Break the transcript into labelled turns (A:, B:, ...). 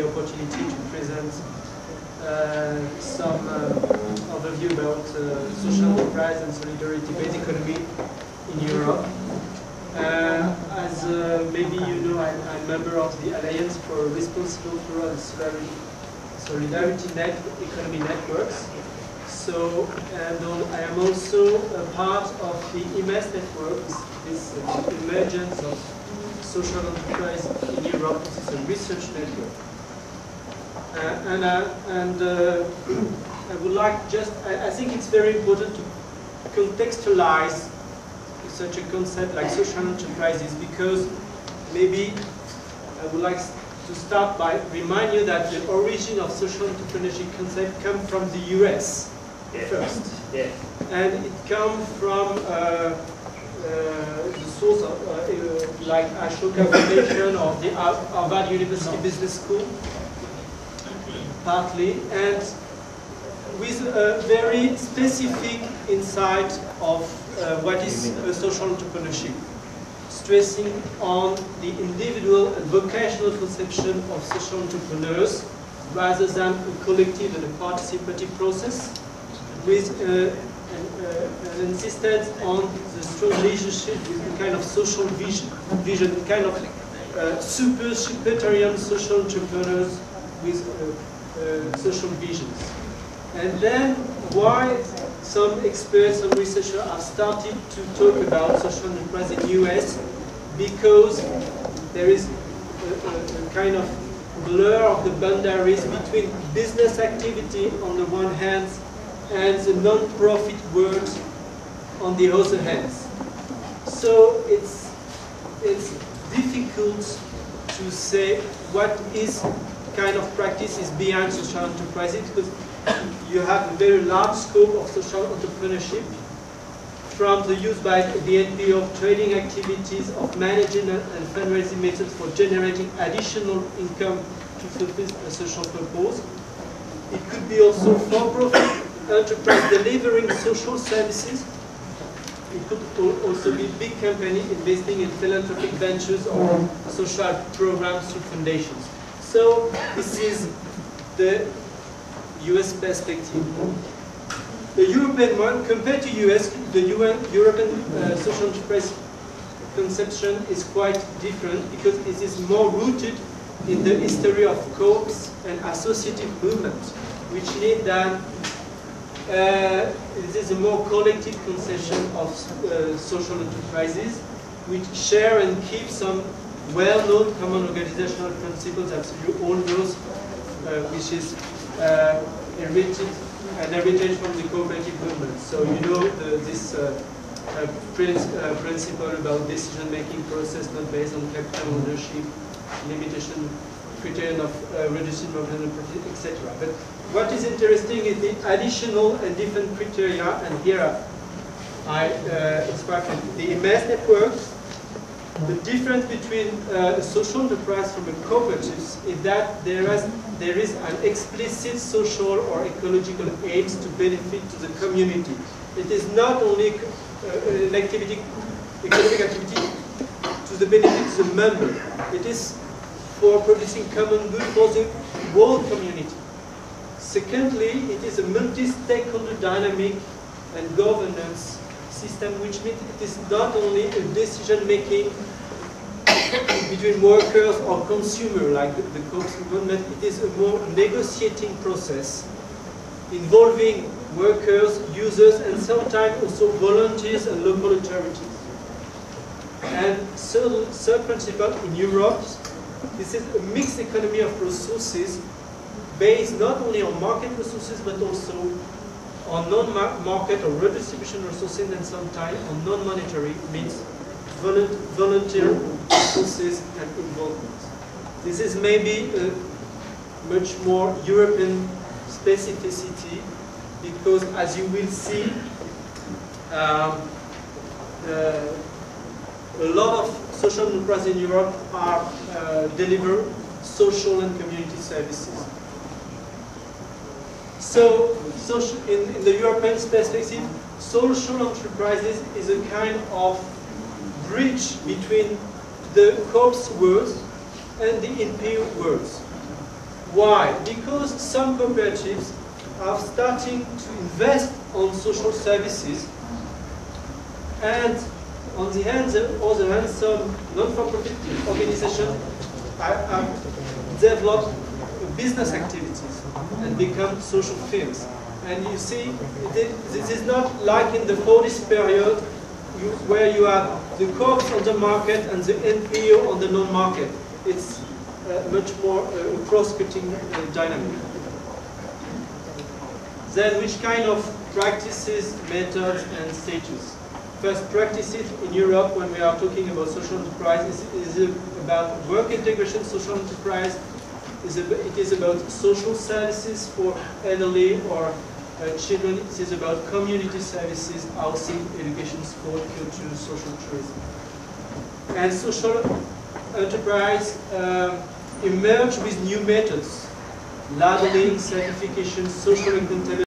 A: the opportunity to present some overview about social enterprise and solidarity-based economy in Europe. As maybe you know, I'm a member of the Alliance for Responsible Rural Solidarity Economy Networks. So, and I am also a part of the EMES network, this emergence of social enterprise in Europe. This is a research network. I would like I think it's very important to contextualize such a concept like social enterprises, because maybe I would like to start by remind you that the origin of social entrepreneurship concept comes from the US first. Yeah. And it comes from the source of like Ashoka Foundation or the Harvard University Business School, partly, and with a very specific insight of what is social entrepreneurship, stressing on the individual and vocational conception of social entrepreneurs rather than a collective and a participative process, with an insistence on the strong relationship with a kind of social vision, a kind of super libertarian social entrepreneurs with social visions. And then why some experts, some researchers have started to talk about social enterprise in the US, because there is a kind of blur of the boundaries between business activity on the one hand and the non-profit world on the other hand. So it's difficult to say what is kind of practice is behind social enterprises, because you have a very large scope of social entrepreneurship, from the use by the NPO of trading activities, of managing and fundraising methods for generating additional income to fulfill a social purpose. It could be also for-profit enterprise delivering social services. It could also be big company investing in philanthropic ventures or social programs through foundations. So this is the US perspective. The European one, compared to US, the European social enterprise conception is quite different, because it is more rooted in the history of co-ops and associative movement, which need that it is a more collective conception of social enterprises, which share and keep some well-known common organizational principles that you all know, which is an heritage from the cooperative movement. So you know this principle about decision-making process not based on capital ownership, limitation, criterion of reducing marginal profit, etc. But what is interesting is the additional and different criteria, and here I extract the EMES networks. The difference between a social enterprise from a cooperative is that there is an explicit social or ecological aims to benefit to the community. It is not only an activity, economic activity to the benefit of the member. It is for producing common good for the whole community. Secondly, it is a multi-stakeholder dynamic and governance system, which means it is not only a decision-making between workers or consumers, like the co-ops movement. It is a more negotiating process involving workers, users, and sometimes also volunteers and local authorities. And third principle in Europe, this is a mixed economy of resources based not only on market resources but also on non-market or redistribution resources, and sometimes on non-monetary means volunteer resources and involvement. This is maybe a much more European specificity, because as you will see, a lot of social enterprises in Europe are deliver social and community services. So, in the European perspective, social enterprises is a kind of bridge between the co-ops world and the NPO world. Why? Because some cooperatives are starting to invest on social services, and on the other hand, some non-for-profit organizations have developed business activities and become social firms. And you see, this is not like in the 40s period where you have the co-ops on the market and the NPO on the non-market. It's much more cross-cutting dynamic. Then which kind of practices, methods, and status? First, practices in Europe when we are talking about social enterprise is about work integration social enterprise. It is about social services for elderly or children. It is about community services, housing, education, sport, culture, social tourism. And social enterprise emerge with new methods: labeling, certification, social accountability.